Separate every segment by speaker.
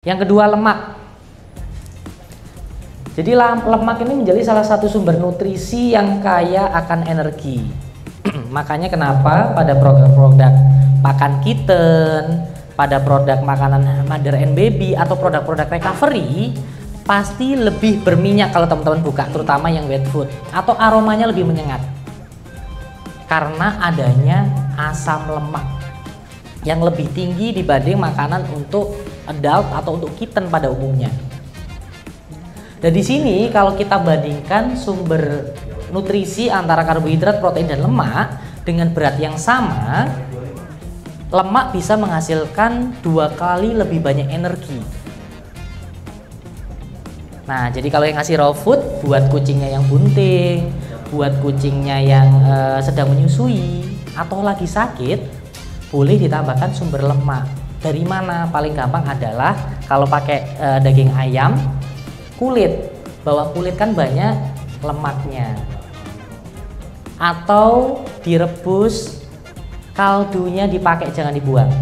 Speaker 1: Yang kedua, lemak. Jadi lemak ini menjadi salah satu sumber nutrisi yang kaya akan energi. Makanya kenapa pada produk-produk pakan kitten, pada produk makanan mother and baby atau produk-produk recovery pasti lebih berminyak kalau teman-teman buka, terutama yang wet food, atau aromanya lebih menyengat karena adanya asam lemak yang lebih tinggi dibanding makanan untuk adult atau untuk kitten pada umumnya. Dan di sini kalau kita bandingkan sumber nutrisi antara karbohidrat, protein, dan lemak dengan berat yang sama, lemak bisa menghasilkan 2 kali lebih banyak energi. Nah, jadi kalau yang ngasih raw food buat kucingnya yang bunting, buat kucingnya yang sedang menyusui atau lagi sakit, boleh ditambahkan sumber lemak. Dari mana? Paling gampang adalah kalau pakai daging ayam, kulit. Bawah kulit kan banyak lemaknya. Atau direbus, kaldunya dipakai, jangan dibuang.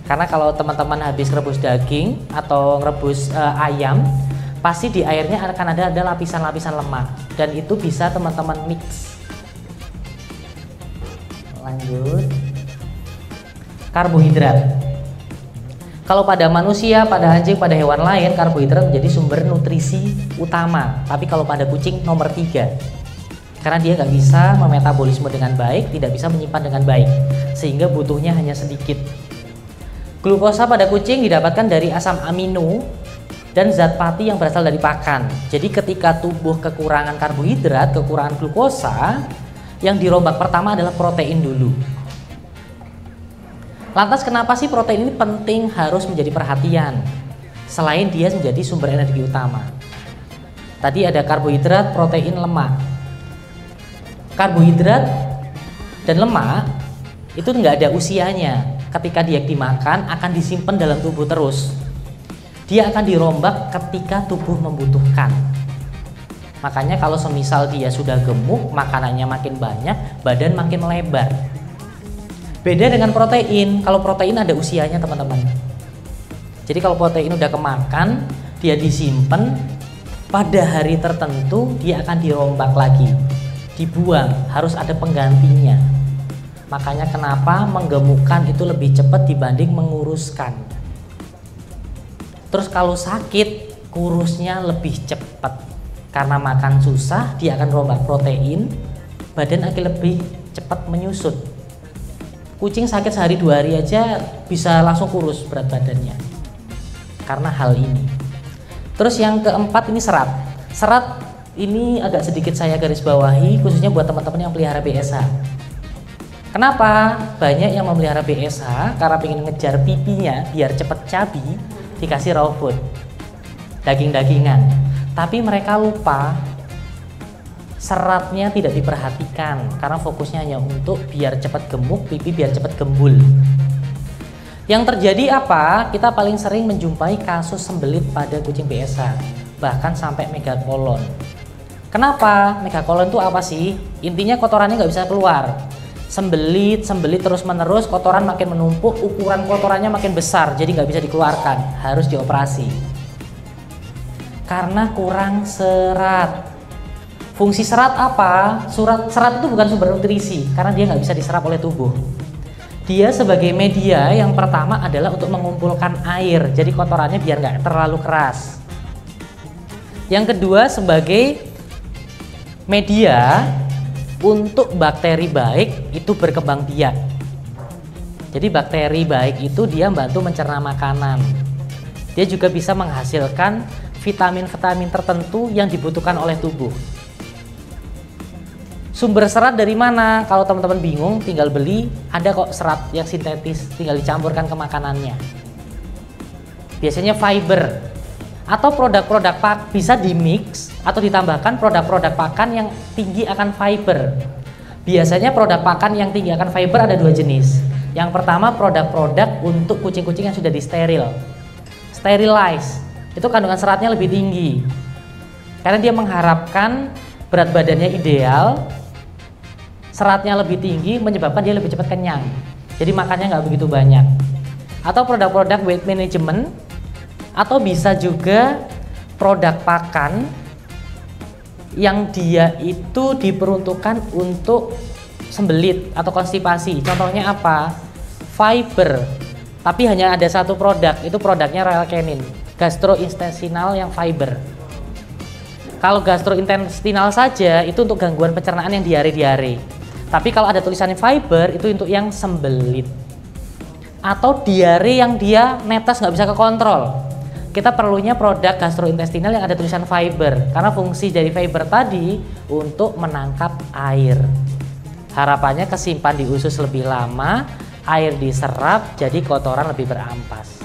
Speaker 1: Karena kalau teman-teman habis rebus daging atau rebus ayam, pasti di airnya akan ada lapisan-lapisan lemak, dan itu bisa teman-teman mix. Lanjut. Karbohidrat. Kalau pada manusia, pada anjing, pada hewan lain, karbohidrat menjadi sumber nutrisi utama. Tapi kalau pada kucing nomor 3, karena dia nggak bisa memetabolisme dengan baik, tidak bisa menyimpan dengan baik, sehingga butuhnya hanya sedikit. Glukosa pada kucing didapatkan dari asam amino dan zat pati yang berasal dari pakan. Jadi ketika tubuh kekurangan karbohidrat, kekurangan glukosa, yang dirombak pertama adalah protein dulu. Lantas kenapa sih protein ini penting, harus menjadi perhatian selain dia menjadi sumber energi utama? Tadi ada karbohidrat, protein, lemak. Karbohidrat dan lemak itu nggak ada usianya. Ketika dia dimakan akan disimpan dalam tubuh terus. Dia akan dirombak ketika tubuh membutuhkan. Makanya kalau semisal dia sudah gemuk, makanannya makin banyak, badan makin lebar. Beda dengan protein. Kalau protein ada usianya, teman-teman. Jadi kalau protein udah kemakan, dia disimpan, pada hari tertentu dia akan dirombak lagi, dibuang, harus ada penggantinya. Makanya kenapa menggemukkan itu lebih cepat dibanding menguruskan. Terus kalau sakit, kurusnya lebih cepat. Karena makan susah, dia akan rombak protein, badan akan lebih cepat menyusut. Kucing sakit sehari 2 hari aja bisa langsung kurus berat badannya karena hal ini. Terus yang keempat ini serat. Serat ini agak sedikit saya garis bawahi, khususnya buat teman-teman yang pelihara BSH. Kenapa? Banyak yang memelihara BSH karena pengen ngejar pipinya biar cepet cabi, dikasih raw food, daging-dagingan. Tapi mereka lupa seratnya tidak diperhatikan karena fokusnya hanya untuk biar cepat gemuk, pipi biar cepat gembul. Yang terjadi apa? Kita paling sering menjumpai kasus sembelit pada kucing BSH, bahkan sampai megakolon. Kenapa? Megakolon itu apa sih? Intinya kotorannya nggak bisa keluar. Sembelit terus menerus, kotoran makin menumpuk, ukuran kotorannya makin besar, jadi nggak bisa dikeluarkan, harus dioperasi. Karena kurang serat. Fungsi serat apa? Serat itu bukan sumber nutrisi karena dia nggak bisa diserap oleh tubuh. Dia sebagai media yang pertama adalah untuk mengumpulkan air, jadi kotorannya biar nggak terlalu keras. Yang kedua sebagai media untuk bakteri baik itu berkembang biak. Jadi bakteri baik itu dia membantu mencerna makanan. Dia juga bisa menghasilkan vitamin-vitamin tertentu yang dibutuhkan oleh tubuh. Sumber serat dari mana? Kalau teman-teman bingung, tinggal beli, ada kok serat yang sintetis, tinggal dicampurkan ke makanannya. Biasanya fiber atau produk-produk bisa dimix atau ditambahkan produk-produk pakan yang tinggi akan fiber. Biasanya produk pakan yang tinggi akan fiber ada 2 jenis. Yang pertama produk-produk untuk kucing-kucing yang sudah disteril, sterilize. Itu kandungan seratnya lebih tinggi karena dia mengharapkan berat badannya ideal, seratnya lebih tinggi, menyebabkan dia lebih cepat kenyang, jadi makannya nggak begitu banyak. Atau produk-produk weight management Atau bisa juga produk pakan yang dia itu diperuntukkan untuk sembelit atau konstipasi. Contohnya apa? Fiber, tapi hanya ada satu produk, itu produknya Royal Canin, gastrointestinal yang fiber. Kalau gastrointestinal saja itu untuk gangguan pencernaan yang diare-diare. Tapi kalau ada tulisannya fiber itu untuk yang sembelit atau diare yang dia netes nggak bisa kekontrol. Kita perlunya produk gastrointestinal yang ada tulisan fiber, karena fungsi dari fiber tadi untuk menangkap air. Harapannya kesimpan di usus lebih lama, air diserap, jadi kotoran lebih berampas.